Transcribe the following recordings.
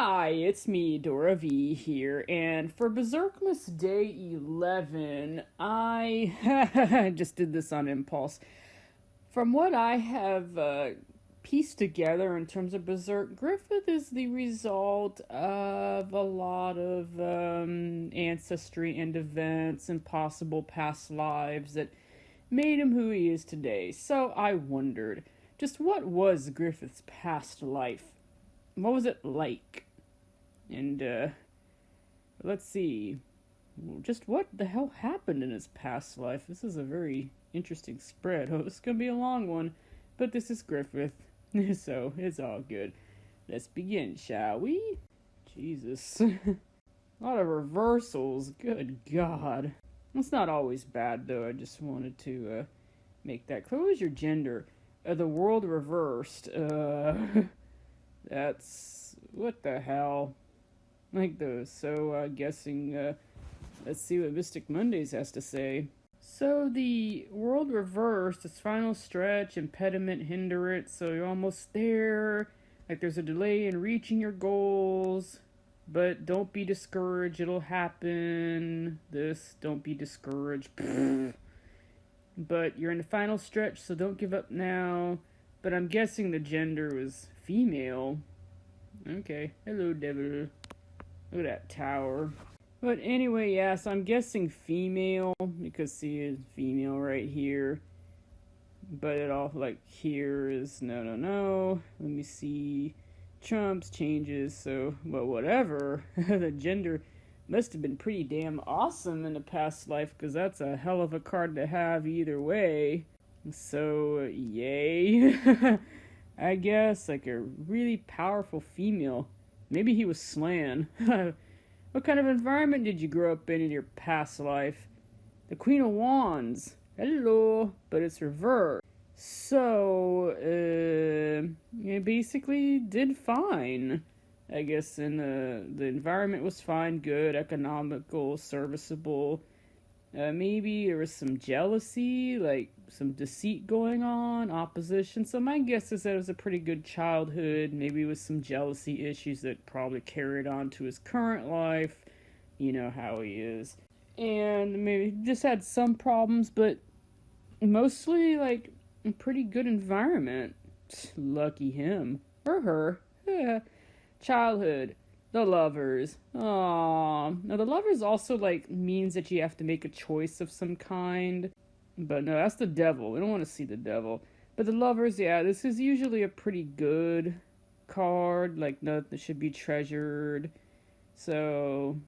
Hi, it's me, Dora V here, and for Berserkmas Day 11, I just did this on impulse. From what I have pieced together in terms of Berserk, Griffith is the result of a lot of ancestry and events and possible past lives that made him who he is today. So I wondered, just what was Griffith's past life? What was it like? And, let's see. Just what the hell happened in his past life? This is a very interesting spread. Oh, it's gonna be a long one. But this is Griffith. So, it's all good. Let's begin, shall we? Jesus. A lot of reversals. Good God. It's not always bad, though. I just wanted to, make that clear. What was your gender? The world reversed. That's... what the hell? Like those. So, guessing, let's see what Mystic Mondays has to say. So, the world reversed, its final stretch, impediment, hindrance, so you're almost there. Like, there's a delay in reaching your goals. But don't be discouraged, it'll happen. Don't be discouraged. But you're in the final stretch, so don't give up now. But I'm guessing the gender was female. Okay. Hello, devil. Look at that tower. But anyway, yes, I'm guessing female, because see, it's female right here. But it all, like, here is no. Let me see. Trumps, changes, so, well, whatever. The gender must have been pretty damn awesome in the past life, because that's a hell of a card to have either way. So, yay. I guess, like a really powerful female. Maybe he was Slan. What kind of environment did you grow up in your past life? The Queen of Wands. Hello. But it's reversed. So, it basically did fine. I guess, and the environment was fine, good, economical, serviceable. Maybe there was some jealousy, like some deceit going on, opposition. So my guess is that it was a pretty good childhood, maybe with some jealousy issues that probably carried on to his current life. You know how he is. And maybe just had some problems, but mostly like a pretty good environment. Lucky him. Or her. Childhood. The lovers. Aww. Now, the lovers also, like, means that you have to make a choice of some kind. But no, that's the devil. We don't want to see the devil. But the lovers, yeah, this is usually a pretty good card. Like, nothing that should be treasured. So,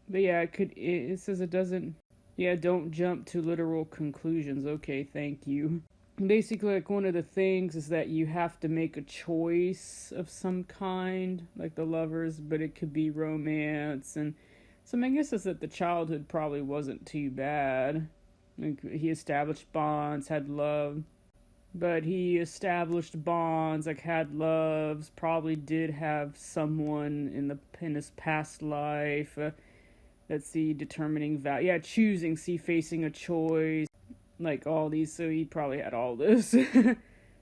but yeah, it says it doesn't, yeah, don't jump to literal conclusions. Okay, thank you. Basically, like, one of the things is that you have to make a choice of some kind, like the lovers, but it could be romance, and so my guess is that the childhood probably wasn't too bad. Like, he established bonds, had love, but he established bonds, like, had loves, probably did have someone in his past life. Let's see, determining value, yeah, choosing, see, facing a choice. Like all these, so he probably had all this.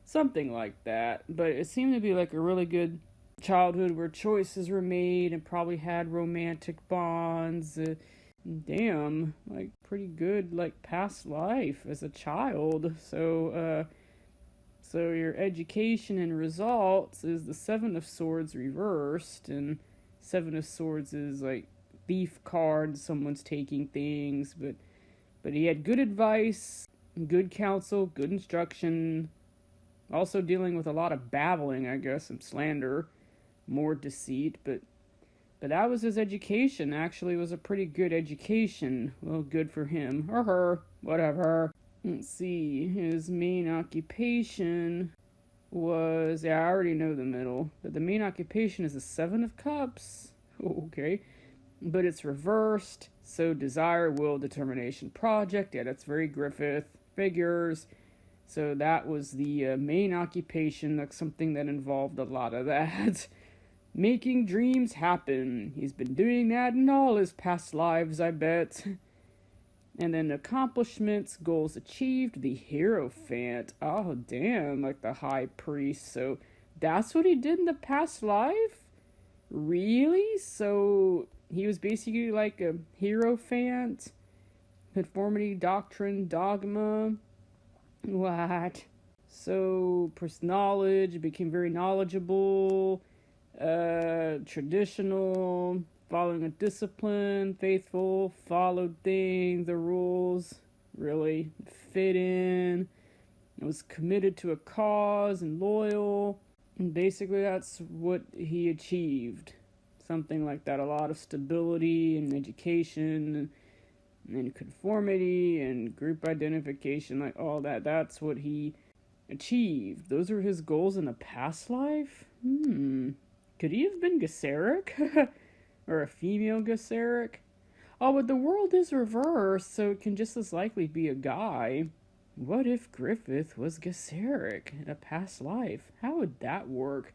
Something like that. But it seemed to be like a really good childhood where choices were made and probably had romantic bonds. Damn, like pretty good, like past life as a child. So your education and results is the Seven of Swords reversed, and Seven of Swords is like thief card, someone's taking things, but he had good advice, good counsel, good instruction. Also dealing with a lot of babbling, I guess, and slander. More deceit, but that was his education. Actually, it was a pretty good education. Well, good for him. Or her. Whatever. Let's see. His main occupation was... yeah, I already know the middle. But the main occupation is the Seven of Cups. Okay. But it's reversed, so desire, will, determination, project. Yeah, that's very Griffith. Figures. So that was the main occupation. That's something that involved a lot of that. Making dreams happen. He's been doing that in all his past lives, I bet. And then accomplishments, goals achieved, the Hierophant. Oh, damn, like the High Priest. So that's what he did in the past life? really? So he was basically like a hierophant? Conformity, doctrine, dogma? What? So, knowledge, became very knowledgeable, traditional, following a discipline, faithful, followed things, the rules, really fit in, was committed to a cause and loyal, and basically that's what he achieved. Something like that, a lot of stability and education and conformity and group identification, like all that. That's what he achieved. Those are his goals in a past life? Could he have been Gesseric? Or a female Gesseric? Oh, but the world is reversed, so it can just as likely be a guy. What if Griffith was Gesseric in a past life? How would that work?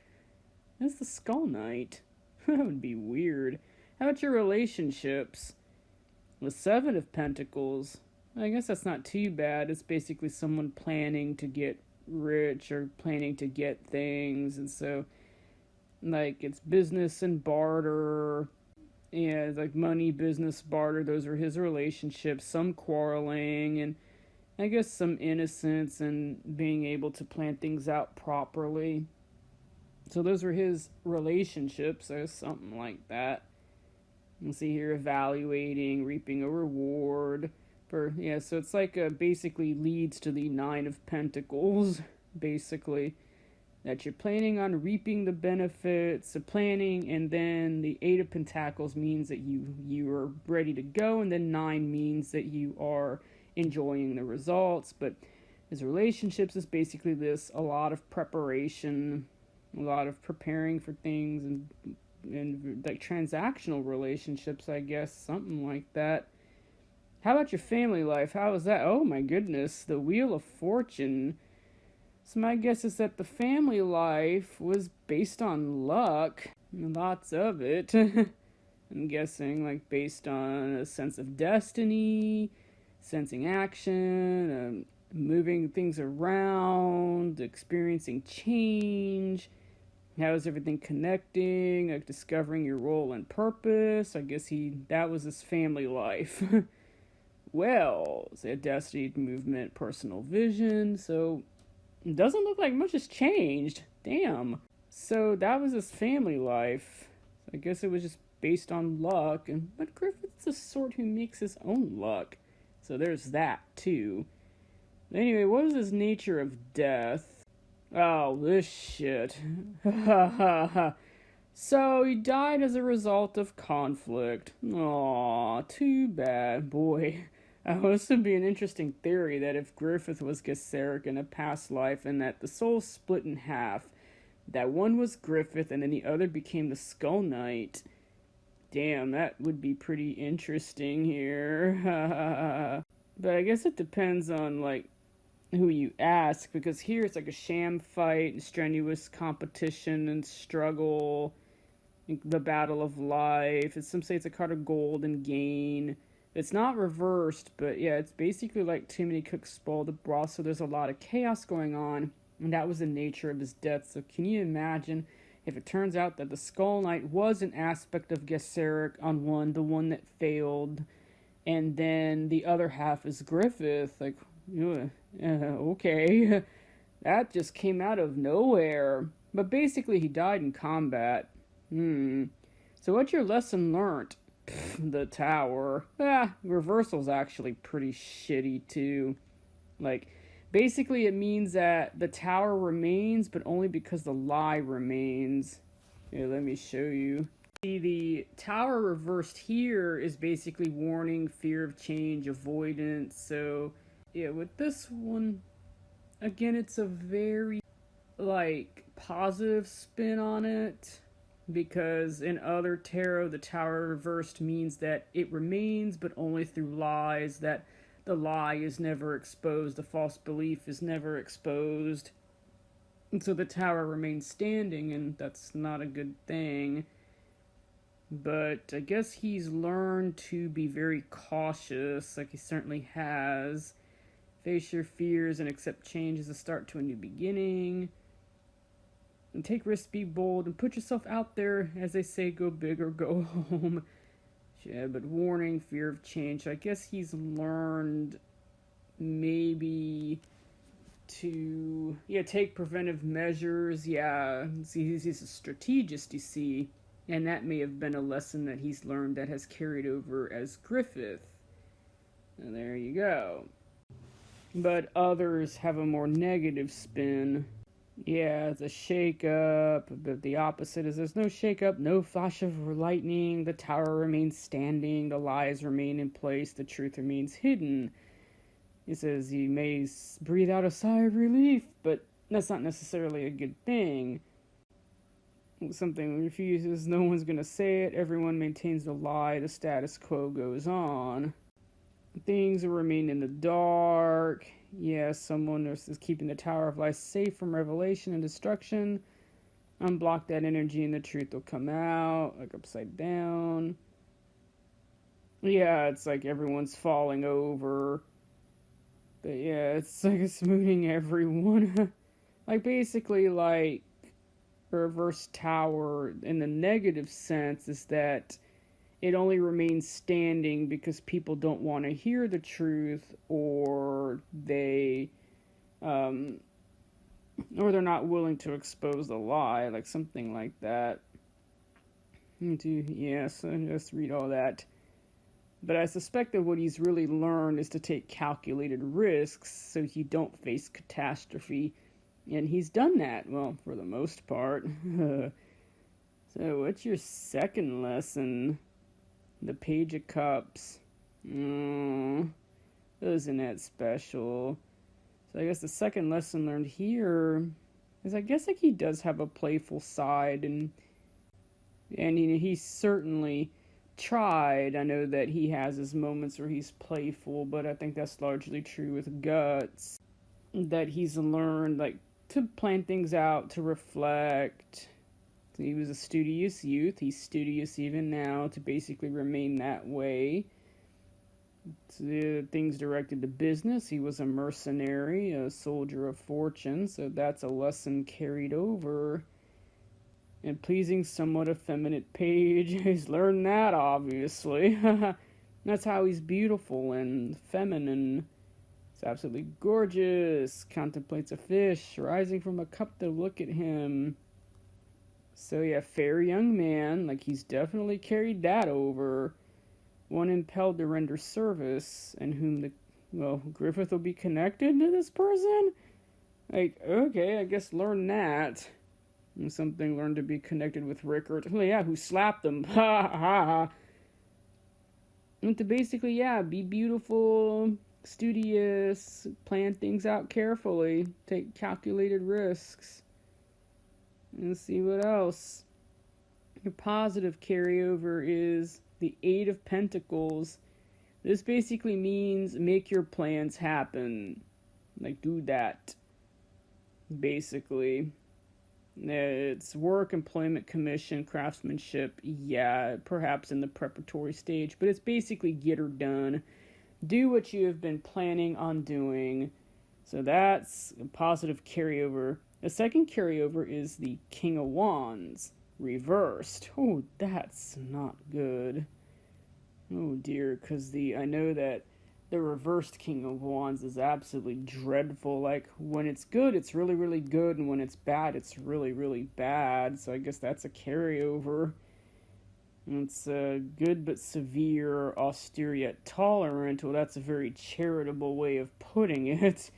That's the Skull Knight. That would be weird. How about your relationships? The Seven of Pentacles. I guess that's not too bad. It's basically someone planning to get rich or planning to get things, and so like it's business and barter. Yeah, it's like money, business, barter. Those are his relationships. Some quarreling and I guess some innocence and being able to plan things out properly. So those are his relationships, or something like that. You see here, evaluating, reaping a reward. So it's like basically leads to the Nine of Pentacles, basically. That you're planning on reaping the benefits of planning, and then the Eight of Pentacles means that you are ready to go, and then 9 means that you are enjoying the results. But his relationships is basically this: a lot of preparation, a lot of preparing for things, and like transactional relationships, I guess, something like that. How about your family life? How was that? Oh my goodness, the Wheel of Fortune. So my guess is that the family life was based on luck, lots of it. I'm guessing, like, based on a sense of destiny, sensing action, moving things around, experiencing change. How is everything connecting? Like discovering your role and purpose. I guess that was his family life. Well, so destiny, movement, personal vision. So it doesn't look like much has changed. Damn. So that was his family life. I guess it was just based on luck. But Griffith's the sort who makes his own luck. So there's that too. Anyway, what was his nature of death? Oh, this shit. So he died as a result of conflict. Aw, too bad, boy. This would be an interesting theory that if Griffith was Gesseric in a past life and that the soul split in half, that one was Griffith and then the other became the Skull Knight. Damn, that would be pretty interesting here. But I guess it depends on, like, who you ask, because here it's like a sham fight, strenuous competition and struggle, the battle of life. Some say it's a card of gold and gain. It's not reversed, but yeah, it's basically like too many cooks spoil the broth, so there's a lot of chaos going on, and that was the nature of his death. So can you imagine if it turns out that the Skull Knight was an aspect of Gesseric on the one that failed, and then the other half is Griffith? Like, okay, that just came out of nowhere. But basically he died in combat. So what's your lesson learned? The Tower. Reversal's actually pretty shitty too. Like, basically it means that the Tower remains, but only because the lie remains. Here, let me show you. See, the Tower reversed here is basically warning, fear of change, avoidance. So yeah, with this one, again, it's a very, like, positive spin on it. Because in other tarot, the Tower reversed means that it remains, but only through lies, that the lie is never exposed, the false belief is never exposed. And so the Tower remains standing, and that's not a good thing. But I guess he's learned to be very cautious, like he certainly has. Face your fears and accept change as a start to a new beginning. And take risks, be bold, and put yourself out there. As they say, go big or go home. Yeah, but warning, fear of change. I guess he's learned maybe to take preventive measures. Yeah, see, he's a strategist, you see, and that may have been a lesson that he's learned that has carried over as Griffith. And there you go. But others have a more negative spin. Yeah, it's a shake-up, but the opposite is there's no shake-up, no flash of lightning, the tower remains standing, the lies remain in place, the truth remains hidden. He says you may breathe out a sigh of relief, but that's not necessarily a good thing. Something refuses, no one's going to say it, everyone maintains the lie, the status quo goes on. Things remain in the dark. Yeah, someone is keeping the Tower of Life safe from revelation and destruction. Unblock that energy and the truth will come out, like upside down. Yeah, it's like everyone's falling over. But yeah, it's like it's smoothing everyone. Like basically like a reverse tower in the negative sense is that it only remains standing because people don't want to hear the truth, or they're not willing to expose the lie, like something like that. Yes, I just read all that. But I suspect that what he's really learned is to take calculated risks so you don't face catastrophe. And he's done that, well, for the most part. So what's your second lesson? The Page of Cups. Isn't that special? So I guess the second lesson learned here is I guess like he does have a playful side, and he certainly tried. I know that he has his moments where he's playful, but I think that's largely true with Guts. That he's learned like to plan things out, to reflect. He was a studious youth. He's studious even now, to basically remain that way. Things directed to business. He was a mercenary, a soldier of fortune, so that's a lesson carried over. And pleasing somewhat effeminate Page. He's learned that, obviously. That's how he's beautiful and feminine. He's absolutely gorgeous. Contemplates a fish rising from a cup to look at him. So yeah, fair young man, like he's definitely carried that over. One impelled to render service, and whom Griffith will be connected to this person? Like, okay, I guess learn that. And something learned to be connected with Rickard. Oh yeah, who slapped him. Ha ha ha. And to basically, yeah, be beautiful, studious, plan things out carefully, take calculated risks. Let's see what else. Your positive carryover is the Eight of Pentacles. This basically means make your plans happen. Like, do that. Basically. It's work, employment, commission, craftsmanship. Yeah, perhaps in the preparatory stage. But it's basically get her done. Do what you have been planning on doing. So that's a positive carryover. The second carryover is the King of Wands, reversed. Oh, that's not good. Oh dear, because I know that the reversed King of Wands is absolutely dreadful. Like, when it's good, it's really, really good, and when it's bad, it's really, really bad. So I guess that's a carryover. It's good but severe, austere yet tolerant. Well, that's a very charitable way of putting it.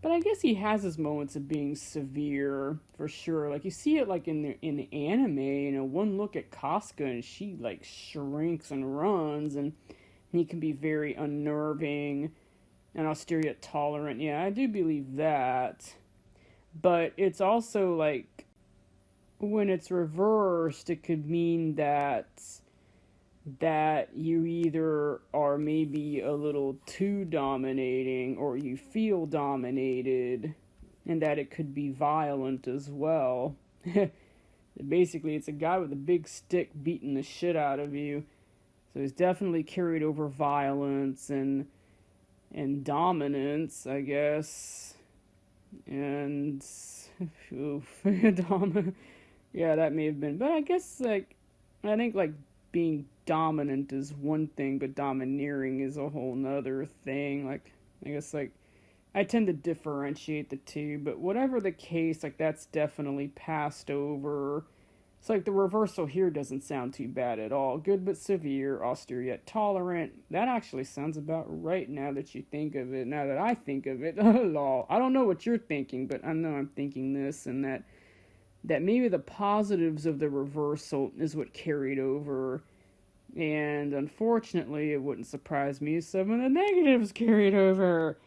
But I guess he has his moments of being severe, for sure. Like, you see it, like, in the anime, one look at Casca, and she, like, shrinks and runs, and he can be very unnerving and austere yet tolerant. Yeah, I do believe that. But it's also, like, when it's reversed, it could mean that you either are maybe a little too dominating or you feel dominated, and that it could be violent as well. Basically, it's a guy with a big stick beating the shit out of you. So he's definitely carried over violence and dominance, I guess. And Oof. Yeah, that may have been. But I guess, like, I think, like, being dominant is one thing, but domineering is a whole nother thing. Like, I guess, like, I tend to differentiate the two, but whatever the case, like, that's definitely passed over. It's like the reversal here doesn't sound too bad at all. Good but severe, austere yet tolerant. That actually sounds about right now that you think of it. Now that I think of it, lol. I don't know what you're thinking, but I know I'm thinking this and that maybe the positives of the reversal is what carried over. And unfortunately, it wouldn't surprise me if some of the negatives carried over.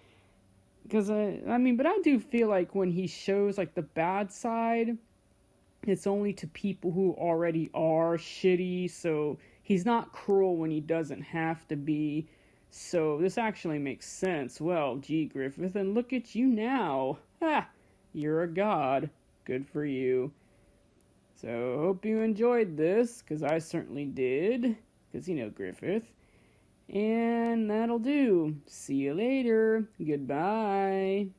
Because, I mean, but I do feel like when he shows, like, the bad side, it's only to people who already are shitty, so he's not cruel when he doesn't have to be. So this actually makes sense. Well, gee, Griffith, and look at you now. Ha! You're a god. Good for you. So, hope you enjoyed this, because I certainly did. Because, you know, Griffith. And that'll do. See you later. Goodbye.